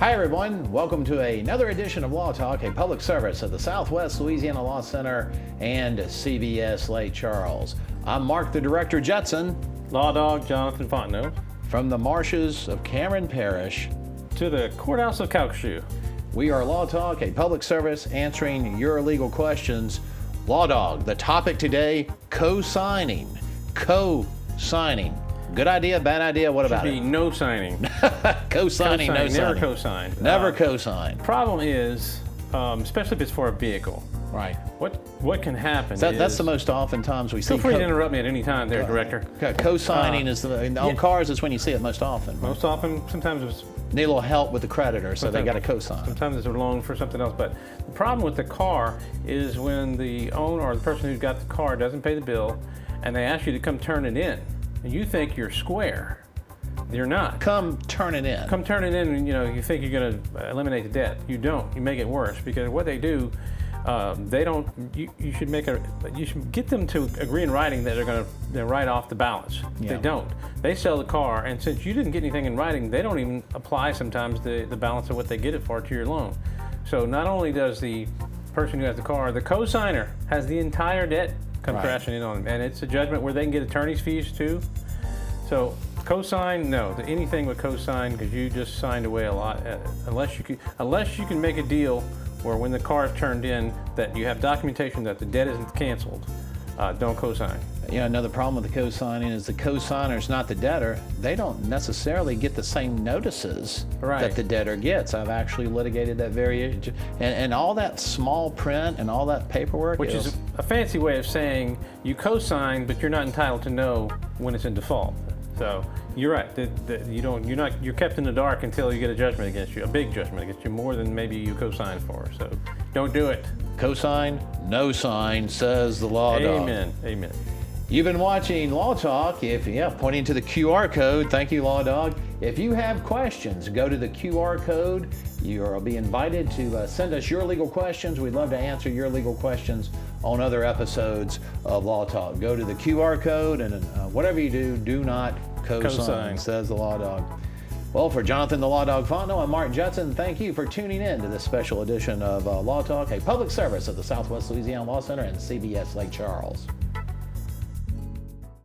Hi everyone, welcome to another edition of Law Talk, a public service of the Southwest Louisiana Law Center and CBS Lake Charles. I'm Mark the Director Jetson. Law Dog Jonathan Fontenot. From the marshes of Cameron Parish to the courthouse of Calcasieu. We are Law Talk, a public service answering your legal questions. Law Dog, the topic today, co-signing. Co-signing. Good idea, bad idea, what about Should it? be no signing. Co-signing, no signing. Never co-sign. Never co-sign. Problem is, especially if it's for a vehicle, Right. what can happen is... That's the most often times we see. Feel free to interrupt me at any time there, Director. Co-signing is on cars is when you see it most often. Most often, sometimes it's... Need a little help with the creditor, so they got to co-sign. Sometimes it's a loan for something else, but the problem with the car is when the owner or the person who's got the car doesn't pay the bill, and they ask you to come turn it in, and you think you're square. You're not. Come turn it in. Come turn it in, and you think you're going to eliminate the debt. You don't. You make it worse, because what they do, they don't. You should you should get them to agree in writing that they're going to write off the balance. Yeah. They don't. They sell the car, and since you didn't get anything in writing, they don't even apply sometimes the balance of what they get it for to your loan. So not only does the person who has the car, the co-signer has the entire debt come crashing in on them, and it's a judgment where they can get attorney's fees too. So co-sign, no, anything with co-sign, because you just signed away a lot. Unless you can make a deal where when the car is turned in, that you have documentation that the debt isn't canceled, don't co-sign. Another problem with the co-signing is the co-signer is not the debtor. They don't necessarily get the same notices that the debtor gets. I've actually litigated that and all that small print and all that paperwork. Which is a fancy way of saying you co-sign, but you're not entitled to know when it's in default. So you're right. You're kept in the dark until you get a judgment against you, a big judgment against you, more than maybe you co-signed for. So don't do it. Co-sign, no sign, says the Law Dog. Amen. Amen. You've been watching Law Talk. Pointing to the QR code. Thank you, Law Dog. If you have questions, go to the QR code. You'll be invited to send us your legal questions. We'd love to answer your legal questions on other episodes of Law Talk. Go to the QR code, and whatever you do, do not co-sign, says the Law Dog. Well, for Jonathan the Law Dog Fontenot, I'm Mark Jetson. Thank you for tuning in to this special edition of Law Talk, a public service of the Southwest Louisiana Law Center and CBS Lake Charles.